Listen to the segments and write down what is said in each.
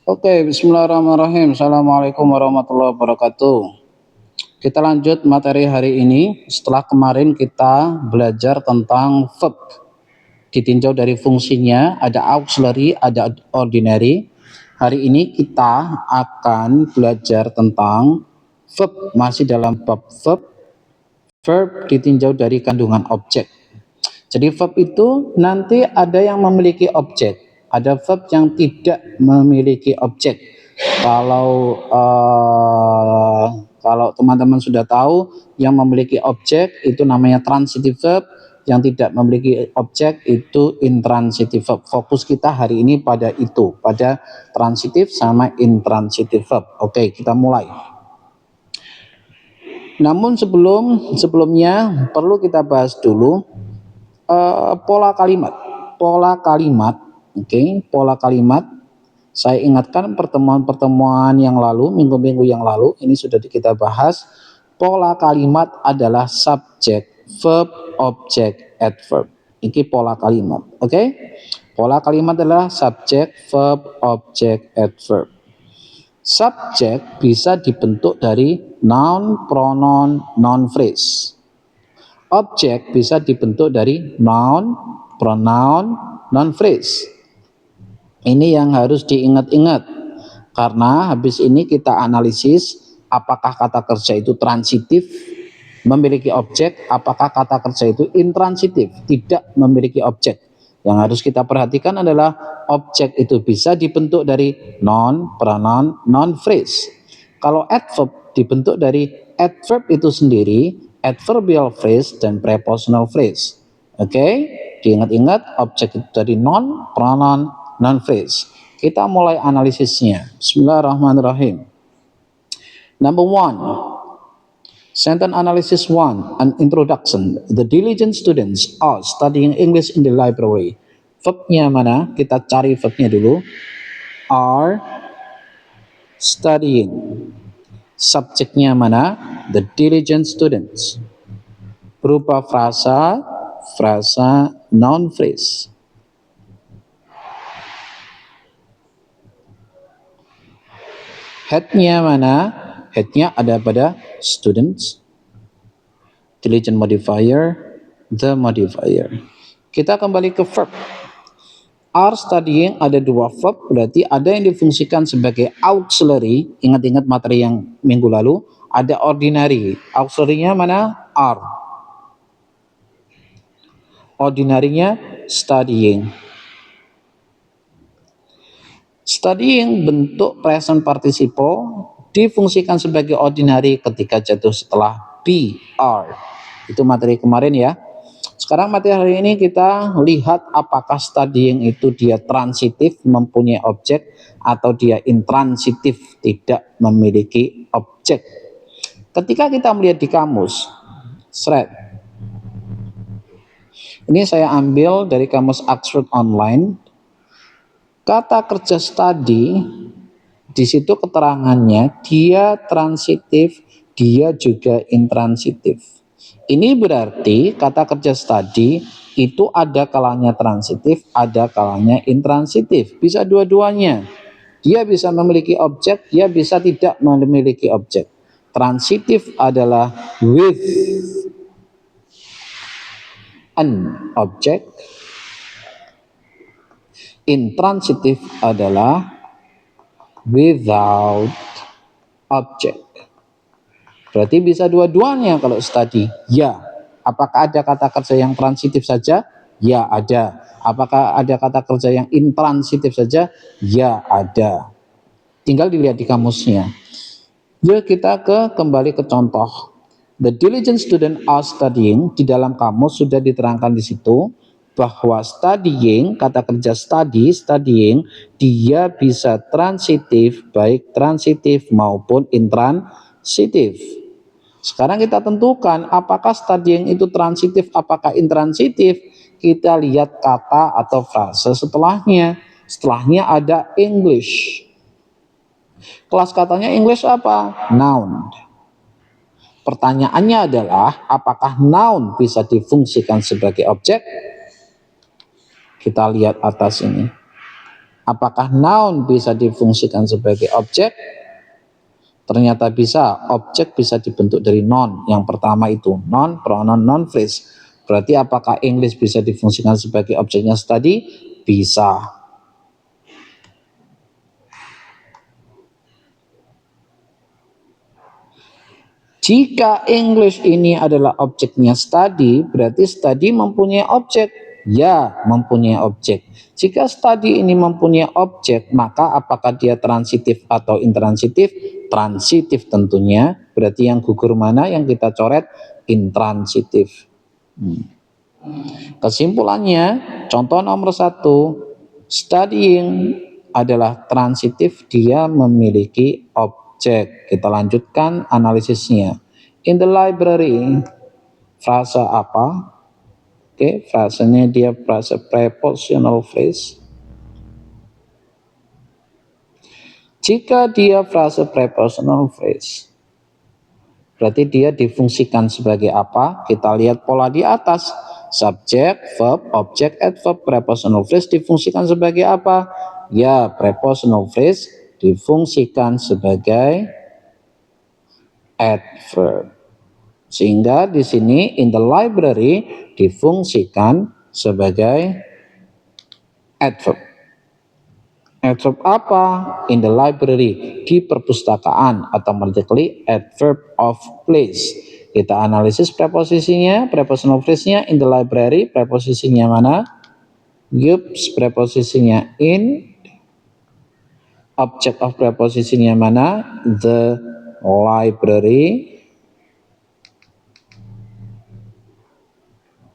Oke, bismillahirrahmanirrahim. Assalamualaikum warahmatullahi wabarakatuh. Kita lanjut materi hari ini. Setelah kemarin kita belajar tentang verb. Ditinjau dari fungsinya, ada auxiliary, ada ordinary. Hari ini kita akan belajar tentang verb, masih dalam bab verb. Verb ditinjau dari kandungan objek. Jadi verb itu nanti ada yang memiliki objek, ada verb yang tidak memiliki objek. Kalau teman-teman sudah tahu, yang memiliki objek itu namanya transitive verb, yang tidak memiliki objek itu intransitive verb. Fokus kita hari ini pada itu, pada transitive sama intransitive verb. Oke, kita mulai. Namun sebelumnya perlu kita bahas dulu pola kalimat. Pola kalimat. Saya ingatkan pertemuan-pertemuan yang lalu, minggu-minggu yang lalu, ini sudah kita bahas. Pola kalimat adalah subject, verb, object, adverb. Ini pola kalimat, oke? Pola kalimat adalah subject, verb, object, adverb. Subjek bisa dibentuk dari noun, pronoun, noun phrase. Objek bisa dibentuk dari noun, pronoun, noun phrase. Ini yang harus diingat-ingat. Karena habis ini kita analisis apakah kata kerja itu transitif, memiliki objek, apakah kata kerja itu intransitif, tidak memiliki objek. Yang harus kita perhatikan adalah objek itu bisa dibentuk dari noun, pronoun, noun phrase. Kalau adverb dibentuk dari adverb itu sendiri, adverbial phrase dan prepositional phrase. Oke, diingat-ingat objek itu dari noun, pronoun, noun phrase. Kita mulai analisisnya. Bismillahirrahmanirrahim. Number 1. Sentence analysis 1, an introduction. The diligent students are studying English in the library. Verbnya mana? Kita cari verbnya dulu. Are studying. Subjeknya mana? The diligent students. Berupa frasa noun phrase. Headnya mana? Headnya ada pada students, diligent modifier, the modifier. Kita kembali ke verb. Are studying ada dua verb, berarti ada yang difungsikan sebagai auxiliary. Ingat-ingat materi yang minggu lalu. Ada ordinary. Auxiliary-nya mana? Are. Ordinary-nya studying. Studying bentuk present participle difungsikan sebagai ordinary ketika jatuh setelah be, are. Itu materi kemarin ya. Sekarang materi hari ini kita lihat apakah studying itu dia transitif, mempunyai objek, atau dia intransitif, tidak memiliki objek. Ketika kita melihat di kamus, ini saya ambil dari kamus Oxford Online. Kata kerja study, di situ keterangannya dia transitif, dia juga intransitif. Ini berarti kata kerja study itu ada kalanya transitif, ada kalanya intransitif. Bisa dua-duanya. Dia bisa memiliki objek, dia bisa tidak memiliki objek. Transitif adalah with an object. Intransitif adalah without object. Berarti bisa dua-duanya kalau study. Ya. Apakah ada kata kerja yang transitif saja? Ya, ada. Apakah ada kata kerja yang intransitif saja? Ya, ada. Tinggal dilihat di kamusnya. Yuk kita kembali ke contoh. The diligent student are studying. Di dalam kamus sudah diterangkan di situ bahwa studying, kata kerja studying, dia bisa transitif, baik transitif maupun intransitif. Sekarang kita tentukan apakah studying itu transitif, apakah intransitif. Kita lihat kata atau frase setelahnya. Setelahnya ada English. Kelas katanya English apa? Noun. Pertanyaannya adalah apakah noun bisa difungsikan sebagai objek? Kita lihat atas ini. Apakah noun bisa difungsikan sebagai objek? Ternyata bisa. Objek bisa dibentuk dari noun. Yang pertama itu noun, pronoun, noun phrase. Berarti apakah English bisa difungsikan sebagai objeknya study? Bisa. Jika English ini adalah objeknya study, berarti study mempunyai objek. Ya, mempunyai objek. Jika study ini mempunyai objek, maka apakah dia transitif atau intransitif? Transitif tentunya. Berarti yang gugur mana yang kita coret? Intransitif. Kesimpulannya, contoh nomor 1, studying adalah transitif, dia memiliki objek. Kita lanjutkan analisisnya. In the library, frasa apa? Oke, frasanya dia frasa prepositional phrase. Jika dia frasa prepositional phrase, berarti dia difungsikan sebagai apa? Kita lihat pola di atas. Subject, verb, object, adverb. Prepositional phrase difungsikan sebagai apa? Ya, prepositional phrase difungsikan sebagai adverb. Sehingga di sini in the library difungsikan sebagai adverb. Adverb apa? In the library, di perpustakaan, atau multiply adverb of place. Kita analisis preposisinya, prepositional phrase-nya in the library, preposisinya mana? Yups, preposisinya in. Object of preposisinya mana? The library.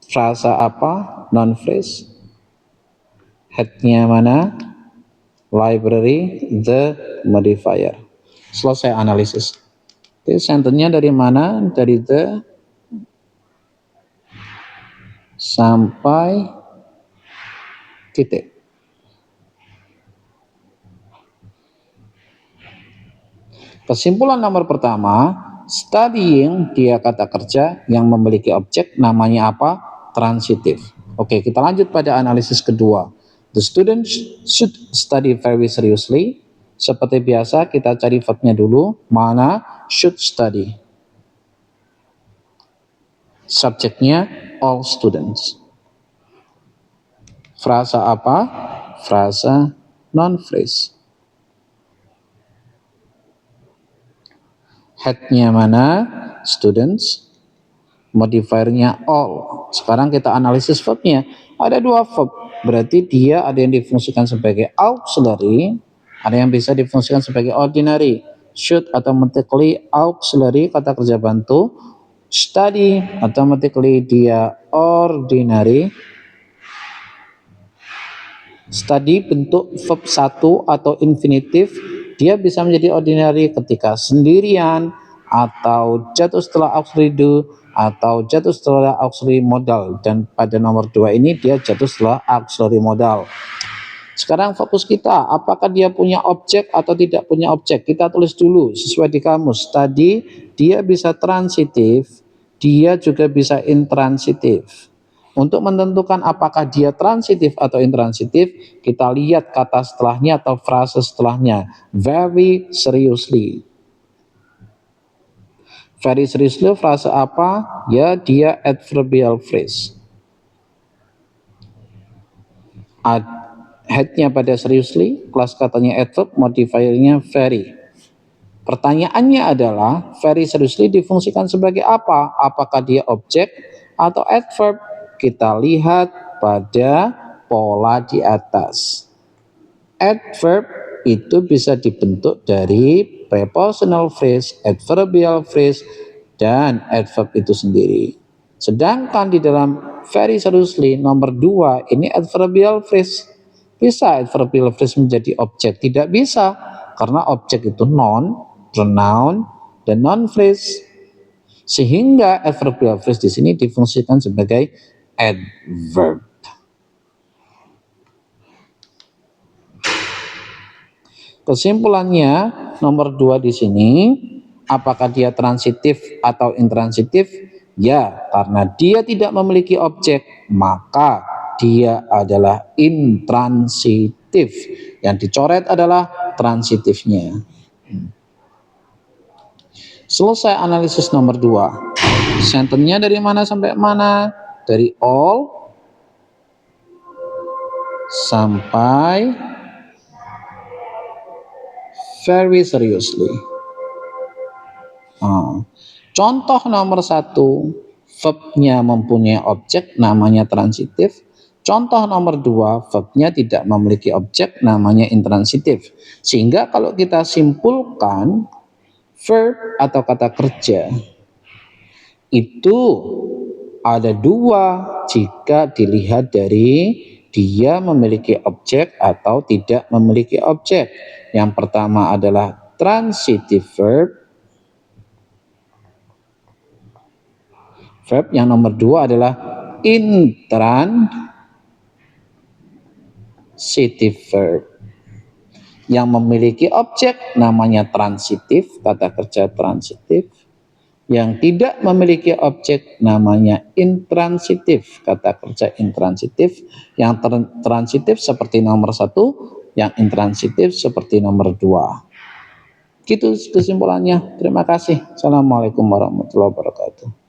Frasa apa? Non phrase. Head-nya mana? Library, the modifier. Selesai analisis. Jadi sentence-nya dari mana? Dari the sampai titik. Kesimpulan nomor pertama, studying dia kata kerja yang memiliki objek, namanya apa? Transitif. Oke, kita lanjut pada analisis kedua. The students should study very seriously. Seperti biasa kita cari verbnya dulu. Mana should study? Subjeknya all students. Frasa apa? Frasa non-phrase. Head-nya mana? Students. Modifiernya all. Sekarang kita analisis verbnya. Ada dua verb. Berarti dia ada yang difungsikan sebagai auxiliary, ada yang bisa difungsikan sebagai ordinary. Should automatically auxiliary, kata kerja bantu. Study automatically dia ordinary. Study bentuk verb 1 atau infinitif, dia bisa menjadi ordinary ketika sendirian, atau jatuh setelah auxiliary do, atau jatuh setelah auxiliary modal. Dan pada nomor 2 ini dia jatuh setelah auxiliary modal. Sekarang fokus kita, apakah dia punya objek atau tidak punya objek? Kita tulis dulu sesuai di kamus. Tadi dia bisa transitif, dia juga bisa intransitif. Untuk menentukan apakah dia transitif atau intransitif, kita lihat kata setelahnya atau frase setelahnya. Very seriously. Very seriously frase apa? Ya, dia adverbial phrase. Headnya pada seriously, kelas katanya adverb, modifiernya very. Pertanyaannya adalah, very seriously difungsikan sebagai apa? Apakah dia objek atau adverb? Kita lihat pada pola di atas. Adverb itu bisa dibentuk dari prepositional phrase, adverbial phrase, dan adverb itu sendiri. Sedangkan di dalam very seriously nomor 2 ini adverbial phrase. Bisa adverbial phrase menjadi objek? Tidak bisa, karena objek itu noun, pronoun, dan non phrase. Sehingga adverbial phrase di sini difungsikan sebagai adverb. Kesimpulannya nomor 2 di sini, apakah dia transitif atau intransitif? Ya, karena dia tidak memiliki objek, maka dia adalah intransitif. intransitif. Yang dicoret adalah transitifnya. Selesai analisis nomor 2. Sentennya dari mana sampai mana? Dari all sampai very seriously. Contoh nomor 1, verbnya mempunyai objek namanya transitif. Contoh nomor 2, verbnya tidak memiliki objek namanya intransitif. Sehingga kalau kita simpulkan, verb atau kata kerja itu ada 2 jika dilihat dari dia memiliki objek atau tidak memiliki objek. Yang pertama adalah transitive verb. Verb yang nomor 2 adalah intransitive verb. Yang memiliki objek namanya transitif, kata kerja transitif. Yang tidak memiliki objek namanya intransitif, kata kerja intransitif. Yang transitif seperti nomor 1, yang intransitif seperti nomor 2. Gitu kesimpulannya. Terima kasih. Assalamualaikum warahmatullahi wabarakatuh.